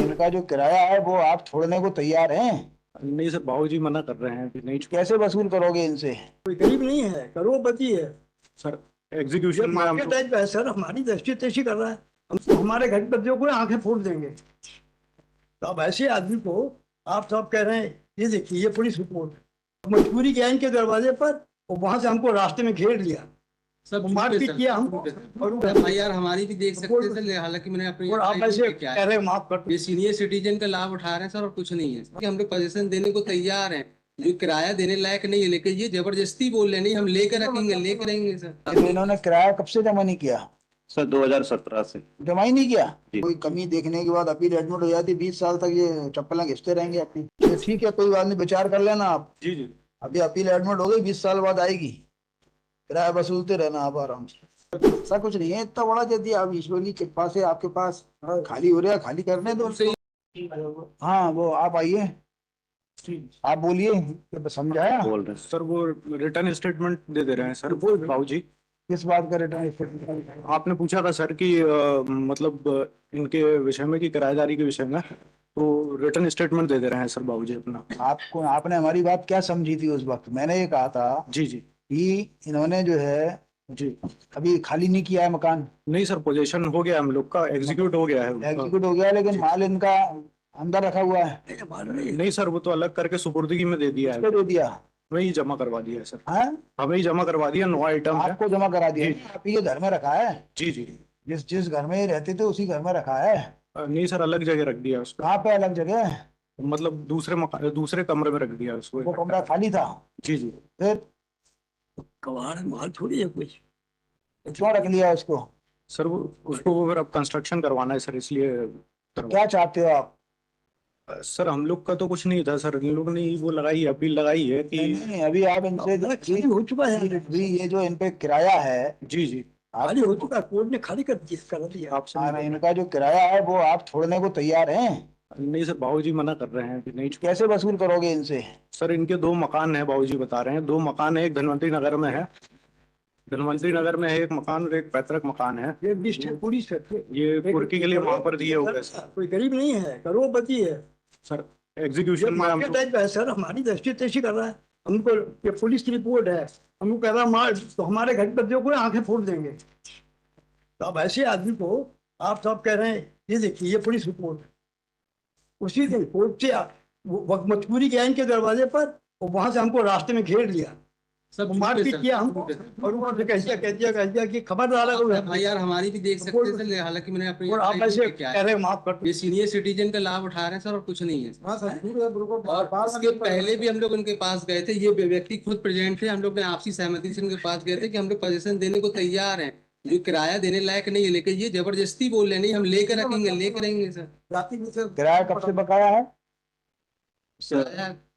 इनका जो किराया है वो आप छोड़ने को तैयार हैं? नहीं सर, बाबूजी मना कर रहे हैं कि नहीं कैसे वसूल करोगे इनसे? कोई गरीब नहीं है, करोड़पति है। सर। एग्जीक्यूशन में हम मार्केट टाइप है सर, हमारी दृष्टि तेजी कर रहा है। हम हमारे घर बच्चों को आंखें फोड़ देंगे। तो अब ऐसे आदमी को आप सब कह रहे हैं, ये देखिए ये पुलिस रिपोर्ट, मजबूरी के इनके दरवाजे पर, और वहां से हमको रास्ते में घेर लिया, सब मारपीट किया हमको। और एफआईआर हमारी भी देख सकते हैं सर, हालांकि मैंने अपनी और आप ऐसे कह रहे हैं माफ कर दो। ये सीनियर सिटीजन का लाभ उठा रहे हैं सर, और कुछ नहीं है कि हम लोग पोजीशन देने को तैयार हैं, जो किराया देने लायक नहीं है, लेकिन ये जबरदस्ती बोल रहे नहीं हम लेकर रखेंगे, लेकर रहेंगे सर। तो इन्होंने किराया कब से जमा नहीं किया? सर 2017 से जमा ही नहीं किया? जी। कोई कमी देखने के बाद अपील एडमिट हो जाती, 20 साल तक ये चप्पलें घिसते रहेंगे अपनी। तो ठीक है, कोई बात नहीं, विचार कर लेना आप। जी जी। अभी अपील एडमिट हो गई, 20 साल बाद आएगी, किराया वसूलते रहना आप आराम से। ऐसा कुछ नहीं है, इतना बड़ा दे दिया। अब ईश्वर की कृपा से आपके पास खाली हो रहा है, खाली करने दो। हाँ, वो आप आइए, आप बोलिए, समझाया? बोल रहे हैं। सर वो रिटर्न स्टेटमेंट दे रहे हैं सर बाबूजी। किस बात का रिटर्न? आपने पूछा था सर कि मतलब इनके विषय में, कि किराएदारी के विषय में, तो रिटर्न स्टेटमेंट दे रहे हैं सर बाबूजी अपना। आपको, आपने हमारी बात क्या समझी थी उस वक्त? मैंने ये कहा था जी जी कि इन्होंने जो है जी। अभी खाली नहीं किया है मकान। नहीं सर, पोजीशन हो गया हम लोग का, एग्जीक्यूट हो गया है उसका। एग्जीक्यूट हो गया, लेकिन माल इनका अंदर रखा हुआ है। नहीं सर, वो तो अलग करके सुपुर्दगी में दे दिया है, किसको दे दिया? वही जमा करवा दिया है सर। हाँ, हमें ही जमा करवा दिया, 9 आइटम है। आपको जमा करा दिया? जी। आप ये घर में रखा है? जी जी। जिस घर में ये रहते थे उसी घर में रखा है? नहीं सर, अलग जगह रख दिया उसको, कहाँ पे अलग जगह? मतलब दूसरे कमरे में रख दिया उसको। वो कमरा खाली था? जी जी। फिर कबाड़ माल थोड़ी है कुछ। क्यों रख लिया उसको? सर वो उसको फिर अब कंस्ट्रक्शन करवाना है सर, इसलिए क्या चाहते हो आप? सर हम लोग का तो कुछ नहीं था सर, इन लोगों ने वो लगाई है, अपील लगाई है कि नहीं, अभी आप इनसे खाली हो चुका है, अभी ये जो इन पे किराया है, जी जी। खाली हो चुका है, कोर्ट ने खाली कर दिया। आपसे इनका जो किराया है वो आप छोड़ने को तैयार हैं? नहीं सर, बाबूजी मना कर रहे हैं कि नहीं। कैसे वसूल करोगे इनसे? सर इनके 2 मकान है, बाबूजी बता रहे हैं, 2 मकान है, एक धनवंतरी नगर में है, धनवंतरी नगर में है एक मकान, और एक पैतृक मकान है। ये लिस्ट है पूरी सर। ये कुर्की के लिए वहां पर दिए हुए हैं। कोई गरीब नहीं है, करोड़पति है। सर एग्जीक्यूशन में हम मार्केट टाइप है सर, हमारी दृष्टि तेजी कर रहा है। हमको ये पुलिस की रिपोर्ट है, हमको कह रहा मार, तो हमारे घर बच्चों को आंखें फोड़ देंगे। तो अब ऐसे आदमी को आप सब कह रहे हैं, ये देखिए ये पुलिस रिपोर्ट, उसी दिन कोर्ट से मजबूरी के इनके दरवाजे पर, और वहां से हमको रास्ते में घेर लिया, सब मारपीट किया हमको। और ऊपर से कह दिया कि खबरदार है। एफआईआर हमारी भी देख सकते हैं सर, हालांकि मैंने अपनी और आप ऐसे कह रहे हैं माफ कर दो। ये सीनियर सिटीजन का लाभ उठा रहे हैं सर, और कुछ नहीं है। और इसके पहले भी हम लोग उनके पास गए थे, ये व्यक्ति खुद प्रेजेंट थे, हम लोग ने आपसी सहमति से उनके पास गए थे कि हम लोग पोजीशन देने को तैयार हैं, जो किराया देने लायक नहीं है, लेकिन ये जबरदस्ती बोल रहे नहीं हम लेकर रखेंगे, लेकर रहेंगे सर। किराया कब से बकाया है?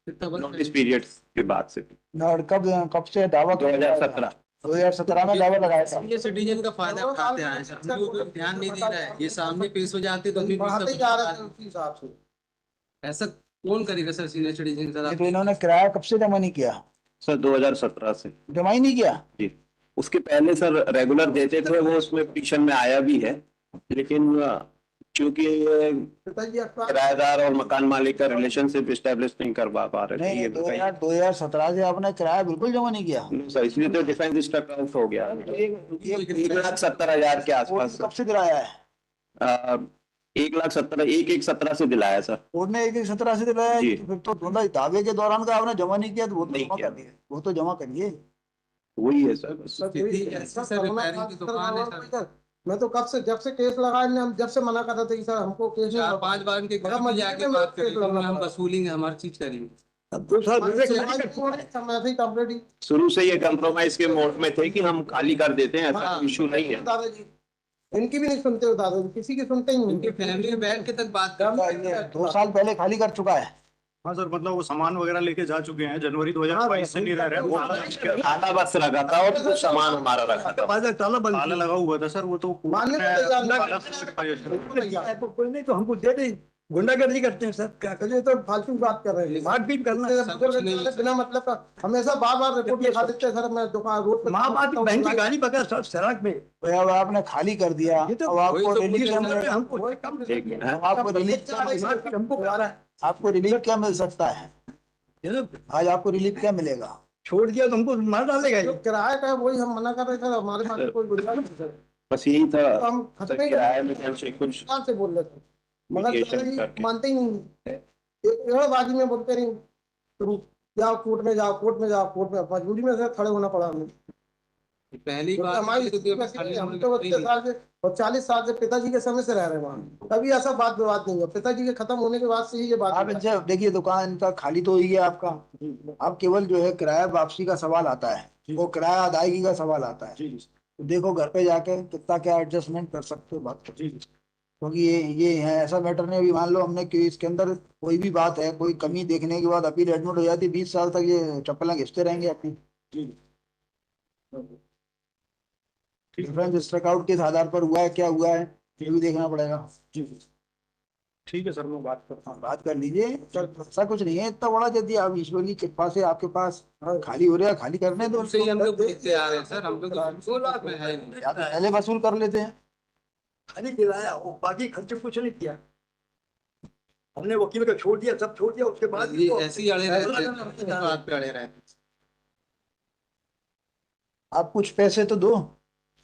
नोटिस पीरियड के बाद से और कब से दावा? 2017। 2017 में दावा लगाया था। सीनियर सिटीजन का फायदा उठाते आए हैं सर, हमको कोई ध्यान नहीं दे रहा है, ये सामने पेश हो जाते तो अभी ऐसा कौन करेगा सर सीनियर सिटीजन सर। तो इन्होंने किराया कब से जमा नहीं किया? सर 2017 से जमा ही नहीं किया? जी। उसके पहले सर रेगुलर देते थे, वो उसमें पिटीशन में आया भी है, लेकिन क्योंकि किराएदार और मकान मालिक का रिलेशनशिप स्टैब्लिश नहीं करवा पा रहे थे। नहीं, ये 2017 से आपने किराया बिल्कुल जमा नहीं किया? सर इसलिए तो डिफेंस स्ट्रक आउट हो गया। 1,70,000 के आसपास। कब से दिलाया है? 1,17,000 से दिलाया सर। कोर्ट ने 1,17 से दिलाया? जी। फिर तो थोड़ा दावे के दौरान का आपने जमा नहीं किया, तो वो तो नहीं जमा किया। करिए, वो तो जमा करिए। वही है सर। स्थिति ऐसी सर, रिपेयरिंग की दुकान है सर। मैं तो कब से, जब से केस लगाया ने, हम जब से मना कर रहे थे कि सर हमको केस 4-5 बार उनके घर में जाके बात करेंगे, हम वसूलेंगे, हमारी चीज करेंगे। अब 2 साल कंप्लीट शुरू से ये कंप्रोमाइज के मोड में थे कि हम खाली कर देते हैं, ऐसा इशू नहीं है। दादाजी इनकी भी नहीं सुनते हो दादाजी, किसी की सुनते ही उनकी नहीं। फैमिली में बैठ के तक बात कर। ये 2 साल पहले खाली कर चुका है। हाँ सर, मतलब वो सामान वगैरह लेके जा चुके हैं, जनवरी 2022 से नहीं रह रहे वो। ताला बस रखा था और कुछ सामान हमारा रखा था। ताला बंद ताला लगा हुआ था सर, वो तो मानने को तैयार नहीं। कोई नहीं तो हमको दे दे, गुंडागर्दी करते हैं सर, क्या तो ये तो फालतू की बात कर रहे हैं। मारपीट करना इससे है। बुजुर्ग वाले बिना मतलब का हमेशा बार बार रिपोर्ट लिखा देते हैं सर। मैं दुकान रोड पे माँ बाप की बहन की गाड़ी पकड़ सर सड़क में, तो अब आपने खाली कर दिया, ये तो अब आपको वही तो रिलीफ क्या बोल रहे मिलेगा? हमको कम ठीक है। आपको रिलीफ हमको बता रहा है, आपको रिलीफ क्या मिल सकता है? ये तो आज आपको रिलीफ क्या मिलेगा? छोड़ दिया तो हमको मार डालेगा जो ये। किराया का है वही हम मना कर रहे थे। हमारे पास कोई गुंजाइश नहीं सर। बस यही तो था हम सर, खतरे किराए में कैसे कुछ दुकान से बोल रहे थे, मगर mediation दादाजी करके। मानते ही नहीं। एक बाजी में बोलते नहीं, तुम जाओ कोर्ट में, जाओ कोर्ट में, जाओ कोर्ट में। मजबूरी में सर खड़े होना पड़ा हमें, पहली क्योंकि बार हमारी तो स्थिति वैसी नहीं है। हम तो 30 साल से और 40 साल से पिताजी के समय से रह रहे हैं वहाँ। कभी ऐसा बात विवाद नहीं हुआ। पिताजी के खत्म होने के बाद से ही ये बात आप हुआ है। जब देखिए दुकान का खाली तो हो ही गया आपका, अब केवल जो है किराया वापसी का सवाल आता है, वो किराया अदायगी का सवाल आता है। तो देखो घर पे जाके कितना क्या एडजस्टमेंट कर सकते हो बात करो। क्योंकि ये है ऐसा मैटर नहीं। अभी मान लो हमने कि इसके अंदर कोई भी बात है, कोई कमी देखने के बाद अपील एडमिट हो जाती, 20 साल तक ये चप्पलें घिसते रहेंगे अपनी। डिफरेंस स्ट्राइक आउट किस आधार पर हुआ है, क्या हुआ है, ये भी देखना पड़ेगा। ठीक है सर, मैं बात करता हूँ। बात कर लीजिए, ऐसा कुछ नहीं है इतना बड़ा। यदि आप ईश्वर की कृपा से आपके पास खाली हो रहा है, खाली करने दो। उससे ही हम लोग देखते आ रहे हैं सर। हम लोग 2 लाख में है नहीं। या तो पहले वसूल कर लेते हैं। खाली किराया, वो बाकी खर्चे कुछ नहीं किया हमने। वकील को छोड़ दिया, सब छोड़ दिया, उसके बाद ये ऐसे ही अड़े रहते हैं, बात पे अड़े रहते हैं। आप कुछ पैसे तो दो,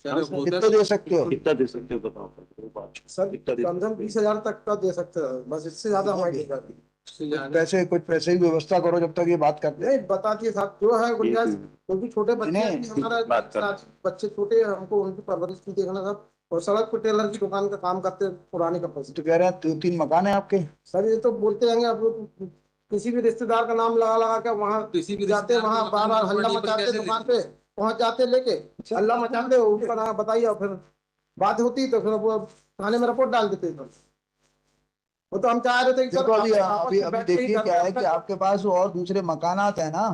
सर होता कितना दे सकते हो? कितना दे सकते हो बताओ। सर कितना दे कम से कम 20,000 तक का दे सकते हैं, बस इससे ज्यादा हमारी नहीं करती। कुछ पैसे की व्यवस्था करो जब तक ये बात करते हैं। नहीं बता दिए साहब, जो है गुंजाइश। क्योंकि छोटे बच्चे नहीं, हैं, हमारा बात कर। बच्चे छोटे हैं, हमको उनकी परवरिश भी देखना था। और सड़क पर टेलर की दुकान का काम करते हैं, पुराने कपड़े से। तो कह रहे हैं 2-3 मकान है आपके। सर ये तो बोलते रहेंगे, अब लोग किसी भी रिश्तेदार का नाम लगा लगा के वहाँ किसी भी जाते, रिश्तेदार वहाँ को बार बार हल्ला प्रॉपर्टी पर मचाते, कैसे दुकान पे पहुंच जाते लेके हल्ला मचाते, उनका नाम बताइए और फिर बात होती तो फिर वो थाने में रिपोर्ट डाल देते। तो वो तो हम चाह रहे थे कि देखो अभी आपस अभी में अभी बैठ के ही देखिए घर क्या है में कि आपके पास और दूसरे मकानात है ना,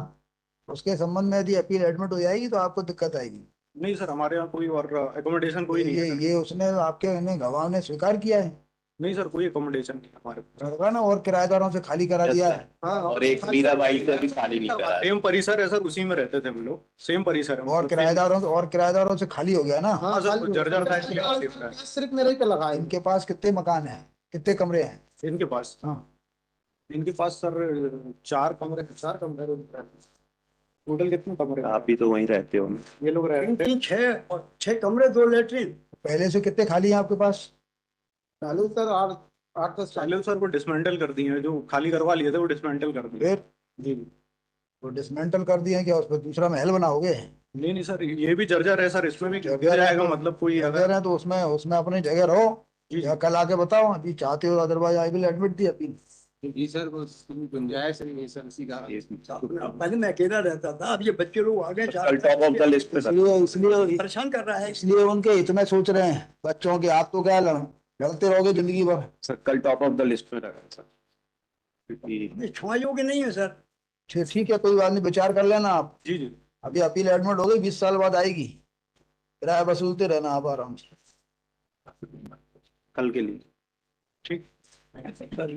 उसके संबंध में यदि अपील एडमिट हो जाएगी तो आपको दिक्कत आएगी। नहीं सर, हमारे यहाँ कोई और एकोमोडेशन कोई नहीं है सर। ये उसने आपके गवाह ने स्वीकार किया है। नहीं सर, कोई एकोमोडेशन नहीं है हमारे पास। लड़का ना और किराएदारों से खाली करा दिया है। हाँ, और एक मीराबाई से भी खाली नहीं करा है। सेम परिसर है सर, उसी में रहते थे हम लोग। सेम परिसर है और किराएदारों से खाली हो गया ना। हाँ सर, जर्जर टाइप की हालत है। सिर्फ मेरे ही पे लगा है। इनके पास कितने मकान हैं, कितने कमरे हैं? इनके पास हाँ, इनके पास सर 4 कमरे। टोटल कितने कमरे हैं? आप भी तो वहीं रहते हो। ये लोग रहते हैं। 3 6 और 6 कमरे 2 लेटरिन। पहले से कितने खाली हैं आपके पास? चालू सर 8-10 साल। पहले सर वो डिसमेंटल कर दिए हैं, जो खाली करवा लिए थे वो डिसमेंटल कर दिए। फिर जी। तो डिसमेंटल कर दिए क्या, उस पर दूसरा महल बनाओगे? नहीं सर, ये भी जर्जर है सर, इसमें भी जर्जर किया है जाएगा। तो- मतलब कोई अगर अगर है तो उसमें उसमें अपनी जगह रहो, जी या कल आके बताओ अभी चाहते हो, otherwise I will admit the appeal. जी सर, वो गुंजाइश नहीं है सर, इसी का। पहले मैं अकेला रहता था, अब ये बच्चे लोग आ गए, कल टॉप ऑफ द लिस्ट पे सर। इसलिए परेशान कर रहा है। इसलिए उनके हित में सोच रहे हैं बच्चों के। आप तो क्या लड़ते रहोगे जिंदगी भर। सर कल टॉप ऑफ द लिस्ट में रखा है सर, क्योंकि ये छुआ योग्य नहीं है सर। ठीक है, कोई बात नहीं, विचार कर लेना आप। जी जी। अभी अपील एडमिट हो गई, 20 साल बाद आएगी, किराया वसूलते रहना आप आराम से। कल के लिए ठीक। सर